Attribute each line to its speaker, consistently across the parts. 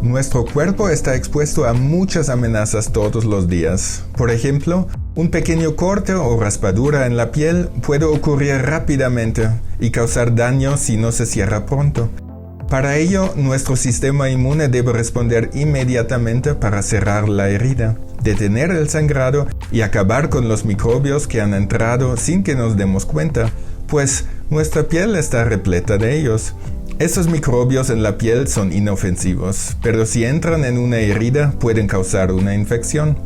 Speaker 1: Nuestro cuerpo está expuesto a muchas amenazas todos los días. Por ejemplo, un pequeño corte o raspadura en la piel puede ocurrir rápidamente y causar daño si no se cierra pronto. Para ello, nuestro sistema inmune debe responder inmediatamente para cerrar la herida, detener el sangrado y acabar con los microbios que han entrado sin que nos demos cuenta, pues nuestra piel está repleta de ellos. Estos microbios en la piel son inofensivos, pero si entran en una herida pueden causar una infección.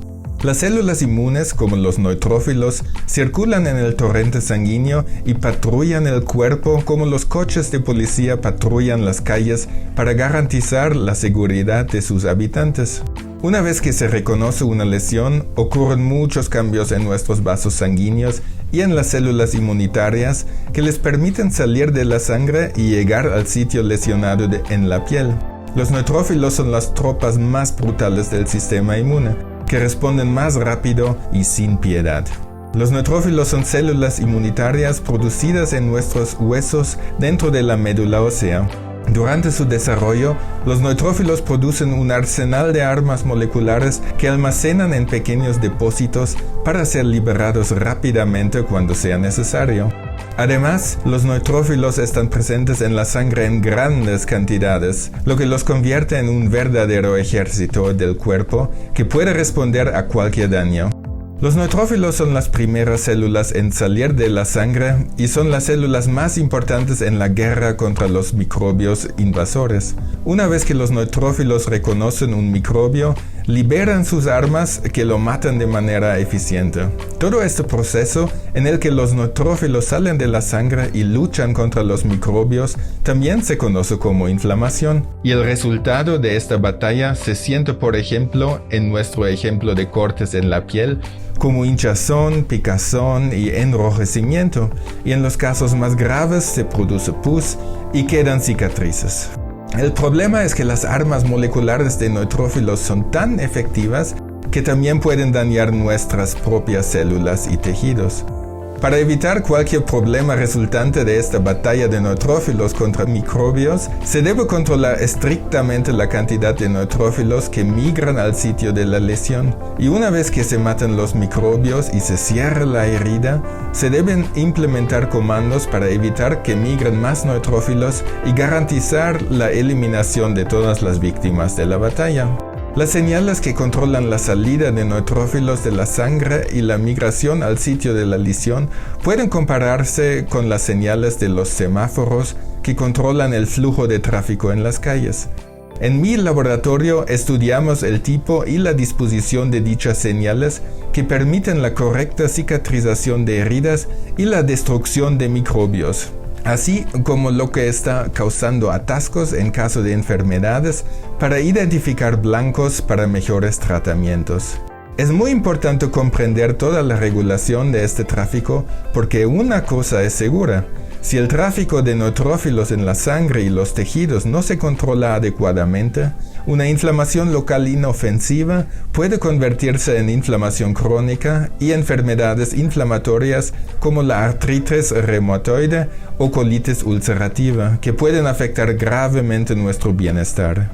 Speaker 1: Las células inmunes, como los neutrófilos, circulan en el torrente sanguíneo y patrullan el cuerpo como los coches de policía patrullan las calles para garantizar la seguridad de sus habitantes. Una vez que se reconoce una lesión, ocurren muchos cambios en nuestros vasos sanguíneos y en las células inmunitarias que les permiten salir de la sangre y llegar al sitio lesionado en la piel. Los neutrófilos son las tropas más brutales del sistema inmune, que responden más rápido y sin piedad. Los neutrófilos son células inmunitarias producidas en nuestros huesos dentro de la médula ósea. Durante su desarrollo, los neutrófilos producen un arsenal de armas moleculares que almacenan en pequeños depósitos para ser liberados rápidamente cuando sea necesario. Además, los neutrófilos están presentes en la sangre en grandes cantidades, lo que los convierte en un verdadero ejército del cuerpo que puede responder a cualquier daño. Los neutrófilos son las primeras células en salir de la sangre y son las células más importantes en la guerra contra los microbios invasores. Una vez que los neutrófilos reconocen un microbio, liberan sus armas que lo matan de manera eficiente. Todo este proceso en el que los neutrófilos salen de la sangre y luchan contra los microbios también se conoce como inflamación. Y el resultado de esta batalla se siente, por ejemplo, en nuestro ejemplo de cortes en la piel, como hinchazón, picazón y enrojecimiento, y en los casos más graves se produce pus y quedan cicatrices. El problema es que las armas moleculares de neutrófilos son tan efectivas que también pueden dañar nuestras propias células y tejidos. Para evitar cualquier problema resultante de esta batalla de neutrófilos contra microbios, se debe controlar estrictamente la cantidad de neutrófilos que migran al sitio de la lesión. Y una vez que se matan los microbios y se cierra la herida, se deben implementar comandos para evitar que migren más neutrófilos y garantizar la eliminación de todas las víctimas de la batalla. Las señales que controlan la salida de neutrófilos de la sangre y la migración al sitio de la lesión pueden compararse con las señales de los semáforos que controlan el flujo de tráfico en las calles. En mi laboratorio estudiamos el tipo y la disposición de dichas señales que permiten la correcta cicatrización de heridas y la destrucción de microbios, así como lo que está causando atascos en caso de enfermedades para identificar blancos para mejores tratamientos. Es muy importante comprender toda la regulación de este tráfico porque una cosa es segura: si el tráfico de neutrófilos en la sangre y los tejidos no se controla adecuadamente, una inflamación local inofensiva puede convertirse en inflamación crónica y enfermedades inflamatorias como la artritis reumatoide o colitis ulcerativa, que pueden afectar gravemente nuestro bienestar.